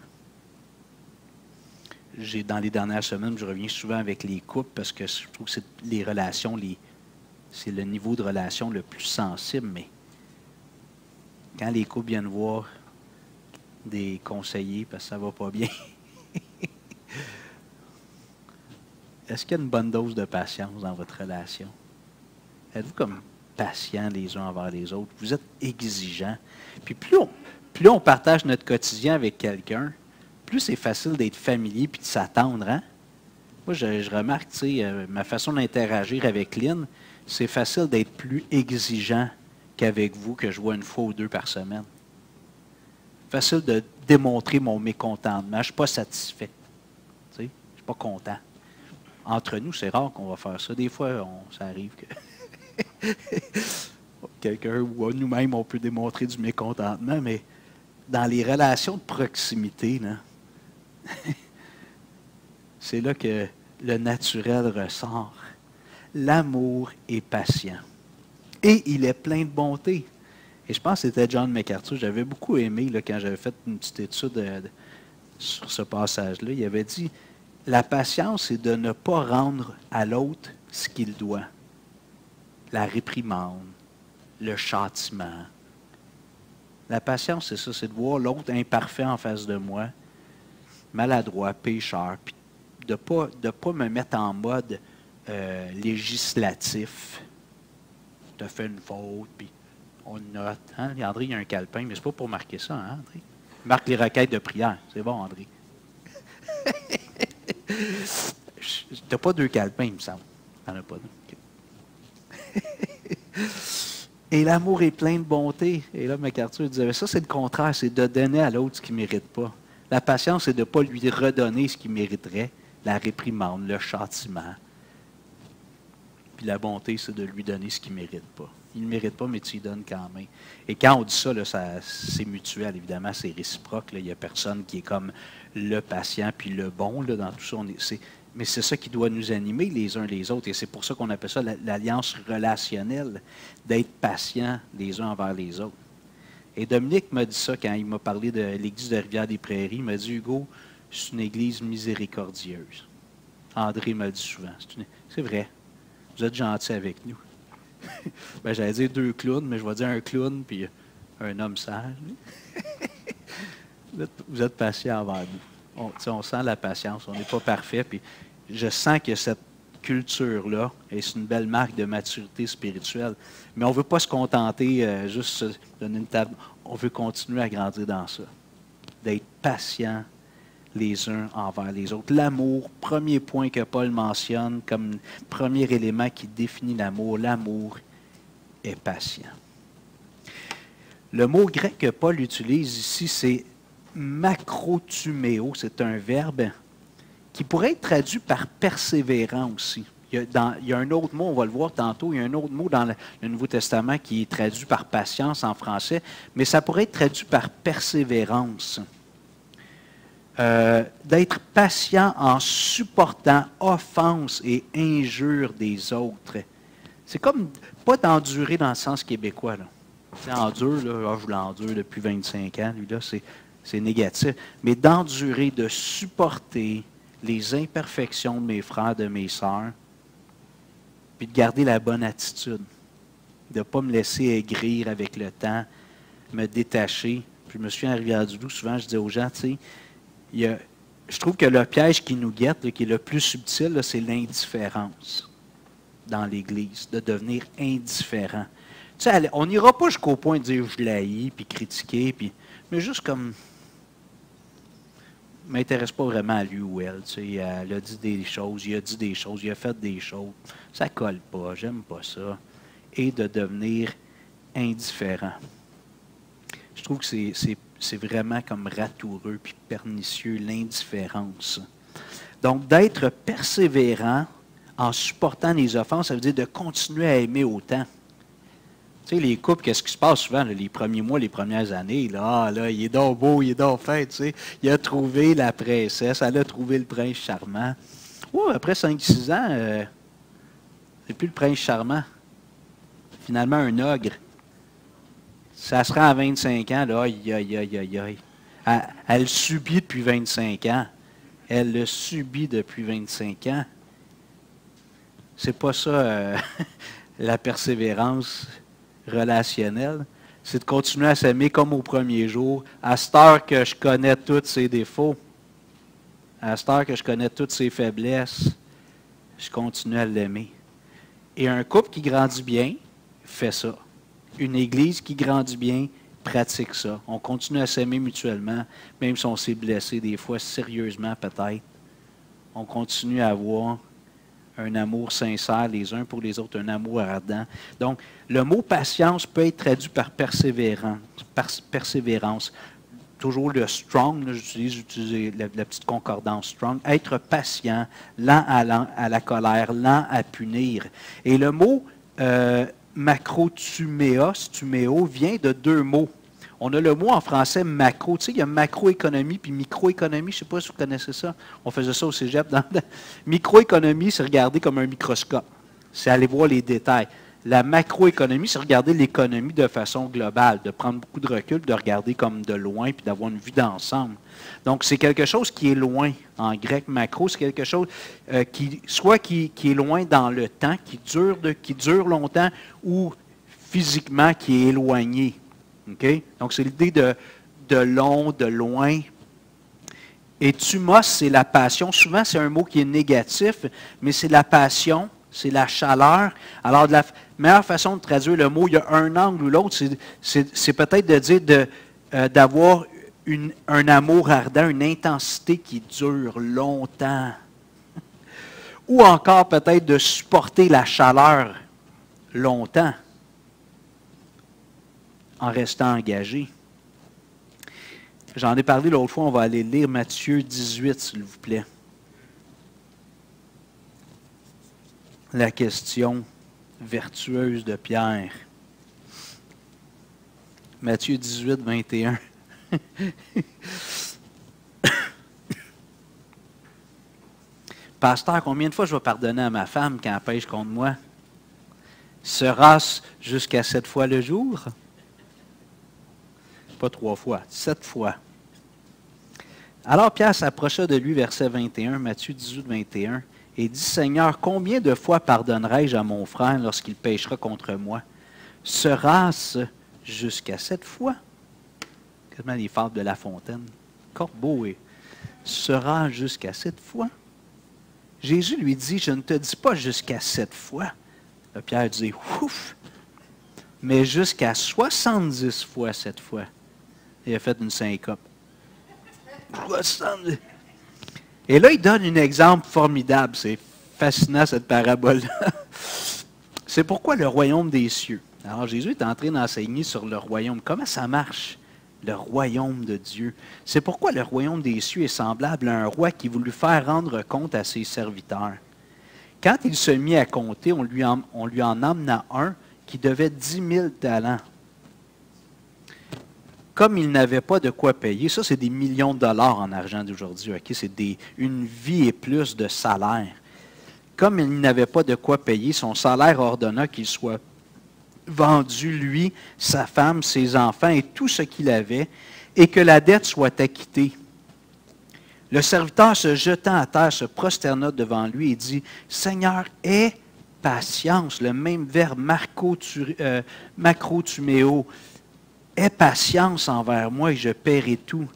Dans les dernières semaines, je reviens souvent avec les couples parce que je trouve que c'est les relations, c'est le niveau de relation le plus sensible, mais quand les couples viennent voir des conseillers parce que ça ne va pas bien, est-ce qu'il y a une bonne dose de patience dans votre relation? Êtes-vous comme patients les uns envers les autres? Vous êtes exigeants. Puis plus on partage notre quotidien avec quelqu'un, plus c'est facile d'être familier puis de s'attendre. Hein? Moi, je remarque, ma façon d'interagir avec Lynn, c'est facile d'être plus exigeant qu'avec vous, que je vois une fois ou deux par semaine. Facile de démontrer mon mécontentement. Je ne suis pas satisfait. Je ne suis pas content. Entre nous, c'est rare qu'on va faire ça. Des fois, ça arrive que quelqu'un ou nous-mêmes, on peut démontrer du mécontentement, mais dans les relations de proximité, là, c'est là que le naturel ressort. L'amour est patient. Et il est plein de bonté. Et je pense que c'était John MacArthur. J'avais beaucoup aimé là, quand j'avais fait une petite étude sur ce passage-là. Il avait dit, la patience, c'est de ne pas rendre à l'autre ce qu'il doit. La réprimande, le châtiment. La patience, c'est ça, c'est de voir l'autre imparfait en face de moi, maladroit, pécheur, puis de pas me mettre en mode législatif. Tu as fait une faute, puis on note. Hein? André, il y a un calepin, mais c'est pas pour marquer ça, hein, André? Marque les requêtes de prière. C'est bon, André. Tu n'as pas deux calepins, il me semble. Tu n'en as pas deux. Okay. Et l'amour est plein de bonté. Et là, MacArthur disait, ça, c'est le contraire, c'est de donner à l'autre ce qu'il ne mérite pas. La patience, c'est de ne pas lui redonner ce qu'il mériterait, la réprimande, le châtiment. Puis la bonté, c'est de lui donner ce qu'il ne mérite pas. Il ne mérite pas, mais tu lui donnes quand même. Et quand on dit ça, là, c'est mutuel, évidemment, c'est réciproque. Là. Il n'y a personne qui est comme le patient puis le bon là, dans tout ça. Mais c'est ça qui doit nous animer les uns les autres. Et c'est pour ça qu'on appelle ça l'alliance relationnelle, d'être patient les uns envers les autres. Et Dominique m'a dit ça quand il m'a parlé de l'église de Rivière-des-Prairies. Il m'a dit, Hugo, c'est une église miséricordieuse. André m'a dit souvent, c'est vrai, vous êtes gentils avec nous. Ben, j'allais dire deux clowns, mais je vais dire un clown puis un homme sage. Vous êtes patient envers nous. On sent la patience, on n'est pas parfait. Puis je sens que cette culture-là, et c'est une belle marque de maturité spirituelle, mais on ne veut pas se contenter juste se donner une table. On veut continuer à grandir dans ça, d'être patient les uns envers les autres. L'amour, premier point que Paul mentionne comme premier élément qui définit l'amour est patient. Le mot grec que Paul utilise ici, c'est makrotuméo, c'est un verbe qui pourrait être traduit par persévérant aussi. Il y a un autre mot, on va le voir tantôt, il y a un autre mot dans le Nouveau Testament qui est traduit par patience en français, mais ça pourrait être traduit par persévérance. D'être patient en supportant offenses et injures des autres. C'est comme, pas d'endurer dans le sens québécois. Là. C'est endure, là, je l'endure depuis 25 ans, lui, là, c'est négatif. Mais d'endurer, de supporter les imperfections de mes frères, de mes sœurs, puis de garder la bonne attitude. De ne pas me laisser aigrir avec le temps, me détacher. Puis je me souviens à Rivière-du-Loup, souvent je dis aux gens, tu sais, je trouve que le piège qui nous guette, là, qui est le plus subtil, c'est l'indifférence dans l'Église, de devenir indifférent. Tu sais, on n'ira pas jusqu'au point de dire je l'haïs, puis critiquer, mais juste comme ne m'intéresse pas vraiment à lui ou elle. Tu sais, elle a dit des choses, il a dit des choses, il a fait des choses. Ça colle pas, j'aime pas ça. Et de devenir indifférent. Je trouve que c'est vraiment comme ratoureux puis pernicieux, l'indifférence. Donc, d'être persévérant en supportant les offenses, ça veut dire de continuer à aimer autant. Tu sais, les couples, qu'est-ce qui se passe souvent, là, les premiers mois, les premières années, là, il est donc beau, il est donc fait, tu sais. Il a trouvé la princesse, elle a trouvé le prince charmant. Après 5-6 ans, c'est plus le prince charmant. Finalement, un ogre. Ça se rend à 25 ans, là, aïe. Elle subit depuis 25 ans. Elle le subit depuis 25 ans. C'est pas ça, la persévérance relationnelle. C'est de continuer à s'aimer comme au premier jour, à cette heure que je connais tous ses défauts, à cette heure que je connais toutes ses faiblesses, je continue à l'aimer. Et un couple qui grandit bien fait ça. Une Église qui grandit bien pratique ça. On continue à s'aimer mutuellement, même si on s'est blessé des fois sérieusement peut-être. On continue à avoir un amour sincère les uns pour les autres, un amour ardent. Donc, le mot patience peut être traduit par persévérance. Toujours le strong, là, j'utilise la petite concordance strong. Être patient, lent à la colère, lent à punir. Et le mot tuméo, vient de deux mots. On a le mot en français macro. Tu sais, il y a macroéconomie puis microéconomie. Je ne sais pas si vous connaissez ça. On faisait ça au cégep. Microéconomie, c'est regarder comme un microscope. C'est aller voir les détails. La macroéconomie, c'est regarder l'économie de façon globale, de prendre beaucoup de recul, de regarder comme de loin puis d'avoir une vue d'ensemble. Donc, c'est quelque chose qui est loin. En grec, macro, c'est quelque chose qui est loin dans le temps, qui dure longtemps, ou physiquement qui est éloigné. Okay? Donc, c'est l'idée de long, de loin. Et thumos, c'est la passion. Souvent, c'est un mot qui est négatif, mais c'est la passion, c'est la chaleur. Alors, la meilleure façon de traduire le mot, il y a un angle ou l'autre, c'est peut-être de dire d'avoir un amour ardent, une intensité qui dure longtemps. Ou encore peut-être de supporter la chaleur longtemps en restant engagé. J'en ai parlé l'autre fois, on va aller lire Matthieu 18, s'il vous plaît. La question vertueuse de Pierre. Matthieu 18, 21. Pasteur, combien de fois je vais pardonner à ma femme quand elle pêche contre moi? Sera-ce jusqu'à 7 fois le jour? Pas 3 fois, 7 fois. Alors Pierre s'approcha de lui, verset 21, Matthieu 18, 21, et dit, Seigneur, combien de fois pardonnerai-je à mon frère lorsqu'il péchera contre moi? Sera-ce jusqu'à 7 fois? Quasiment les fables de La Fontaine. Corbeau et sera jusqu'à 7 fois? Jésus lui dit, je ne te dis pas jusqu'à 7 fois. Là, Pierre dit, ouf, mais jusqu'à 70 fois 7 fois. Il a fait une syncope. 70. Et là, il donne un exemple formidable. C'est fascinant, cette parabole-là. C'est pourquoi le royaume des cieux. Alors, Jésus est en train d'enseigner sur le royaume. Comment ça marche, le royaume de Dieu? C'est pourquoi le royaume des cieux est semblable à un roi qui voulut faire rendre compte à ses serviteurs. Quand il se mit à compter, on lui en emmena un qui devait 10 000 talents. Comme il n'avait pas de quoi payer, ça c'est des millions de dollars en argent d'aujourd'hui, okay? C'est une vie et plus de salaire. Comme il n'avait pas de quoi payer, son salaire ordonna qu'il soit vendu, lui, sa femme, ses enfants et tout ce qu'il avait, et que la dette soit acquittée. Le serviteur se jetant à terre, se prosterna devant lui et dit, « Seigneur, aie patience », le même verbe macrotuméo, « aie patience envers moi et je paierai tout. »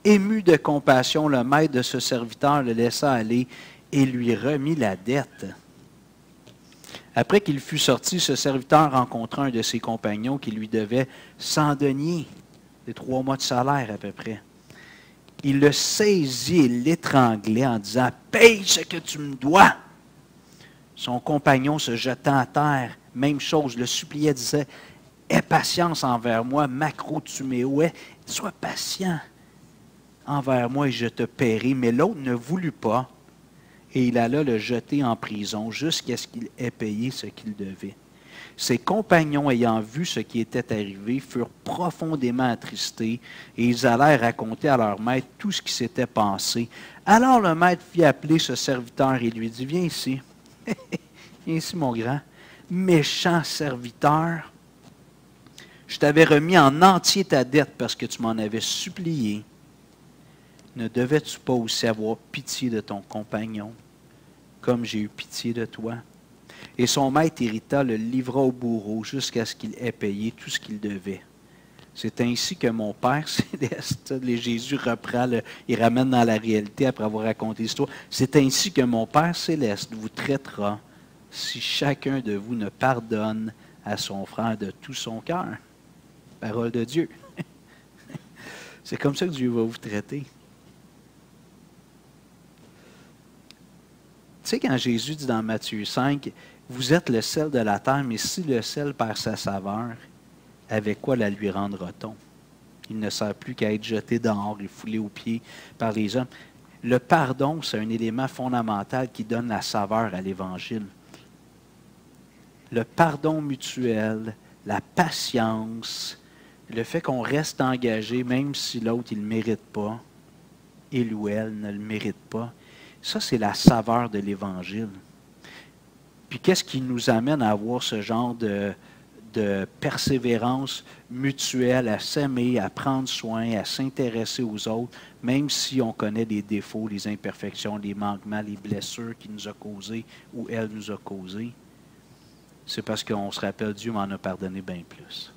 Ému de compassion, le maître de ce serviteur le laissa aller et lui remit la dette. Après qu'il fut sorti, ce serviteur rencontra un de ses compagnons qui lui devait 100 deniers, des 3 mois de salaire à peu près. Il le saisit et l'étranglait en disant, « Paye ce que tu me dois. » Son compagnon se jetant à terre, même chose, le suppliait, disait, « Aie patience envers moi, macrotuméo, sois patient envers moi et je te paierai. » Mais l'autre ne voulut pas, et il alla le jeter en prison jusqu'à ce qu'il ait payé ce qu'il devait. Ses compagnons, ayant vu ce qui était arrivé, furent profondément attristés, et ils allèrent raconter à leur maître tout ce qui s'était passé. Alors le maître fit appeler ce serviteur et lui dit, « Viens ici, viens ici mon grand, méchant serviteur, je t'avais remis en entier ta dette parce que tu m'en avais supplié. Ne devais-tu pas aussi avoir pitié de ton compagnon, comme j'ai eu pitié de toi? » Et son maître irrita le livra au bourreau jusqu'à ce qu'il ait payé tout ce qu'il devait. C'est ainsi que mon Père céleste, Jésus reprend, il ramène dans la réalité après avoir raconté l'histoire, c'est ainsi que mon Père céleste vous traitera si chacun de vous ne pardonne à son frère de tout son cœur. Parole de Dieu. C'est comme ça que Dieu va vous traiter. Tu sais, quand Jésus dit dans Matthieu 5, « Vous êtes le sel de la terre, mais si le sel perd sa saveur, avec quoi la lui rendra-t-on? Il ne sert plus qu'à être jeté dehors et foulé aux pieds par les hommes. » Le pardon, c'est un élément fondamental qui donne la saveur à l'Évangile. Le pardon mutuel, la patience, le fait qu'on reste engagé, même si l'autre il ne le mérite pas, il ou elle ne le mérite pas, ça, c'est la saveur de l'Évangile. Puis qu'est-ce qui nous amène à avoir ce genre de persévérance mutuelle, à s'aimer, à prendre soin, à s'intéresser aux autres, même si on connaît les défauts, les imperfections, les manquements, les blessures qu'il nous a causées ou elle nous a causées? C'est parce qu'on se rappelle, Dieu m'en a pardonné bien plus.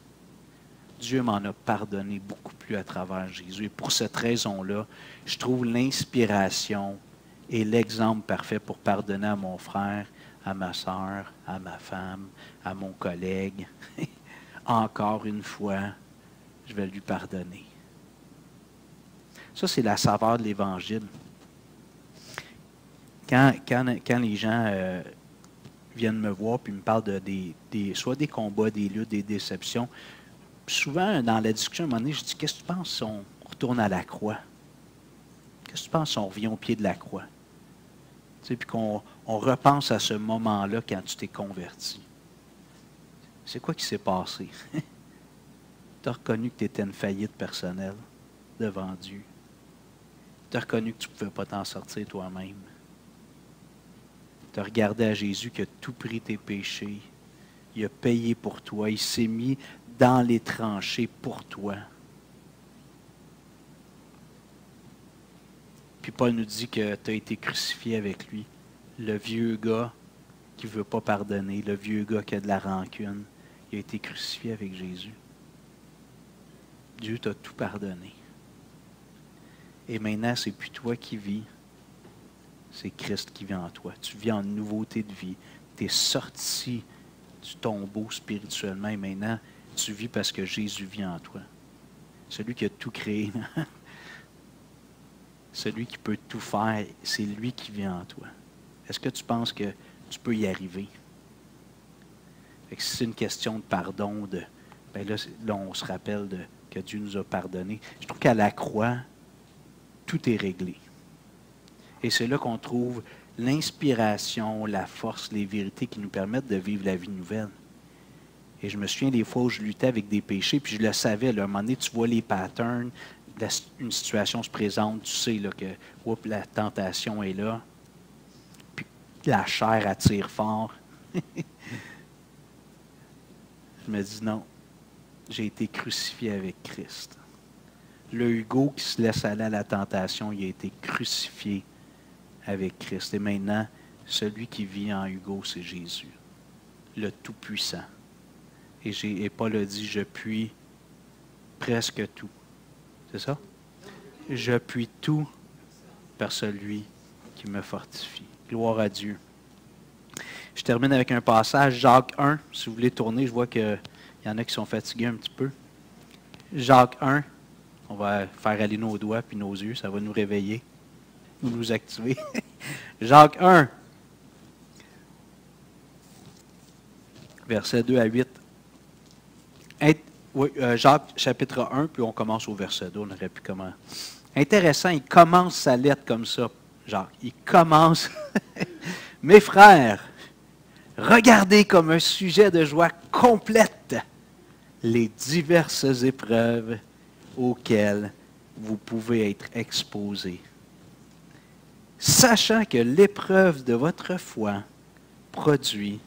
Dieu m'en a pardonné beaucoup plus à travers Jésus. Et pour cette raison-là, je trouve l'inspiration et l'exemple parfait pour pardonner à mon frère, à ma sœur, à ma femme, à mon collègue. Encore une fois, je vais lui pardonner. Ça, c'est la saveur de l'Évangile. Quand les gens viennent me voir et me parlent de soit des combats, des luttes, des déceptions, souvent, dans la discussion, à un moment donné, je dis, qu'est-ce que tu penses si on retourne à la croix? Qu'est-ce que tu penses si on revient au pied de la croix? Tu sais, puis qu'on repense à ce moment-là quand tu t'es converti. C'est quoi qui s'est passé? Tu as reconnu que tu étais une faillite personnelle devant Dieu. Tu as reconnu que tu ne pouvais pas t'en sortir toi-même. Tu as regardé à Jésus qui a tout pris tes péchés. Il a payé pour toi. Il s'est mis dans les tranchées pour toi. Puis Paul nous dit que tu as été crucifié avec lui. Le vieux gars qui ne veut pas pardonner, le vieux gars qui a de la rancune, il a été crucifié avec Jésus. Dieu t'a tout pardonné. Et maintenant, c'est plus toi qui vis, c'est Christ qui vit en toi. Tu vis en nouveauté de vie. Tu es sorti du tombeau spirituellement et maintenant, tu vis parce que Jésus vit en toi. Celui qui a tout créé, celui qui peut tout faire, c'est lui qui vit en toi. Est-ce que tu penses que tu peux y arriver? Fait que si c'est une question de pardon, ben là, on se rappelle que Dieu nous a pardonné. Je trouve qu'à la croix, tout est réglé. Et c'est là qu'on trouve l'inspiration, la force, les vérités qui nous permettent de vivre la vie nouvelle. Et je me souviens des fois où je luttais avec des péchés, puis je le savais. Là, à un moment donné, tu vois les patterns, une situation se présente, tu sais là, que la tentation est là, puis la chair attire fort. Je me dis non, j'ai été crucifié avec Christ. Le Hugo qui se laisse aller à la tentation, il a été crucifié avec Christ. Et maintenant, celui qui vit en Hugo, c'est Jésus, le Tout-Puissant. Et Paul a dit, je puis presque tout. C'est ça? Je puis tout par celui qui me fortifie. Gloire à Dieu. Je termine avec un passage, Jacques 1. Si vous voulez tourner, je vois qu'il y en a qui sont fatigués un petit peu. Jacques 1. On va faire aller nos doigts puis nos yeux. Ça va nous réveiller, nous activer. Jacques 1. Versets 2 à 8. Jacques chapitre 1, puis on commence au verset 2. On aurait pu commencer. Intéressant, il commence sa lettre comme ça, Jacques. Il commence. Mes frères, regardez comme un sujet de joie complète les diverses épreuves auxquelles vous pouvez être exposés, sachant que l'épreuve de votre foi produit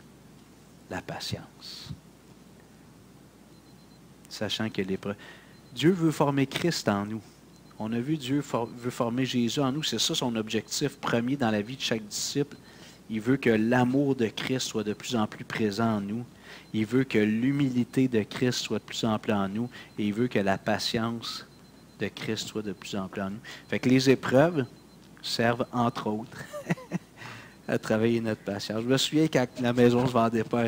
la patience. Sachant que l'épreuve... Dieu veut former Christ en nous. On a vu Dieu veut former Jésus en nous. C'est ça son objectif premier dans la vie de chaque disciple. Il veut que l'amour de Christ soit de plus en plus présent en nous. Il veut que l'humilité de Christ soit de plus en plus en nous. Et il veut que la patience de Christ soit de plus en plus en nous. Fait que les épreuves servent, entre autres, à travailler notre patience. Je me souviens quand la maison ne se vendait pas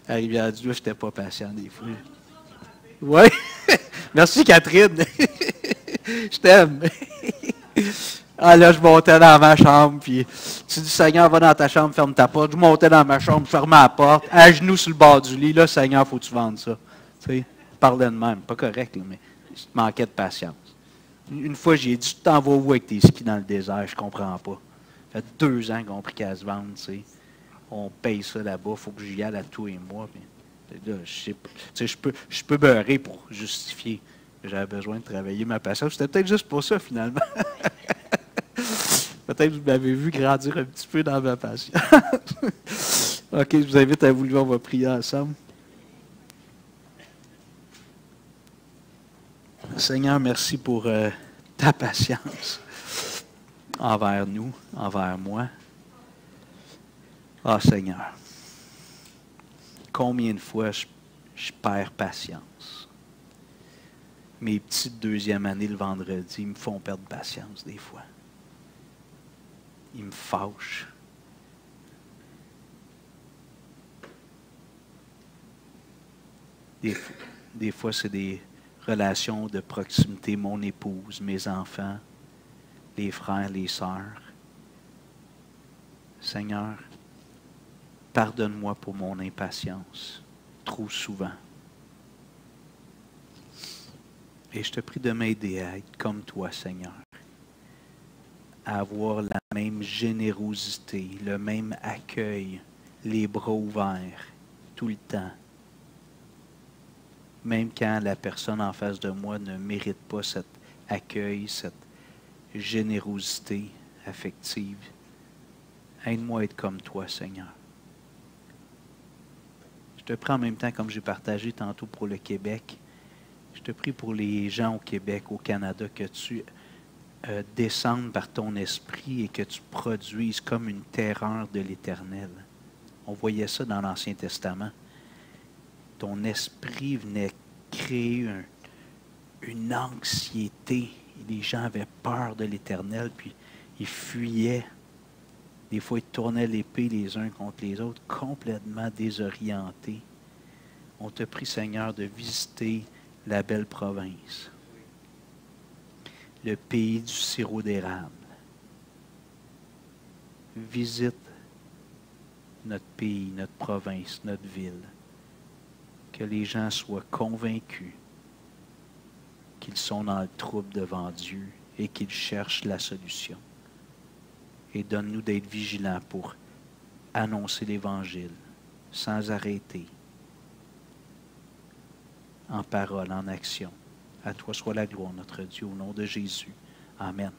à Rivière-du-Loup, je n'étais pas patient des fois. Oui. Merci, Catherine. Je t'aime. Ah là, je montais dans ma chambre, puis tu dis, Seigneur, va dans ta chambre, ferme ta porte. Je montais dans ma chambre, je fermais la porte, à genoux sur le bord du lit. Là, Seigneur, il faut que tu vendes ça. Tu sais, parlais de même. Pas correct, là, mais je manquais de patience. Une fois, j'ai dit, tu t'en vas où avec tes skis dans le désert? Je comprends pas. Ça fait 2 ans qu'on a pris qu'à se vendre, tu sais. On paye ça là-bas, il faut que j'y aille à tous les mois. Puis, là, je peux beurrer pour justifier que j'avais besoin de travailler ma patience. C'était peut-être juste pour ça, finalement. Peut-être que vous m'avez vu grandir un petit peu dans ma patience. OK, je vous invite à vous lever, on va prier ensemble. Seigneur, merci pour ta patience envers nous, envers moi. Ah, Seigneur, combien de fois je perds patience. Mes petites 2e années le vendredi me font perdre patience des fois. Ils me fâchent. Des fois, c'est des relations de proximité, mon épouse, mes enfants, les frères, les sœurs. Seigneur, pardonne-moi pour mon impatience, trop souvent. Et je te prie de m'aider à être comme toi, Seigneur, à avoir la même générosité, le même accueil, les bras ouverts, tout le temps. Même quand la personne en face de moi ne mérite pas cet accueil, cette générosité affective. Aide-moi à être comme toi, Seigneur. Je te prie en même temps, comme j'ai partagé tantôt pour le Québec, je te prie pour les gens au Québec, au Canada, que tu descendes par ton esprit et que tu produises comme une terreur de l'Éternel. On voyait ça dans l'Ancien Testament. Ton esprit venait créer une anxiété. Les gens avaient peur de l'Éternel, puis ils fuyaient. Des fois, ils tournaient l'épée les uns contre les autres, complètement désorientés. On te prie, Seigneur, de visiter la belle province, le pays du sirop d'érable. Visite notre pays, notre province, notre ville. Que les gens soient convaincus qu'ils sont dans le trouble devant Dieu et qu'ils cherchent la solution. Et donne-nous d'être vigilants pour annoncer l'Évangile sans arrêter, en parole, en action. À toi soit la gloire, notre Dieu, au nom de Jésus. Amen.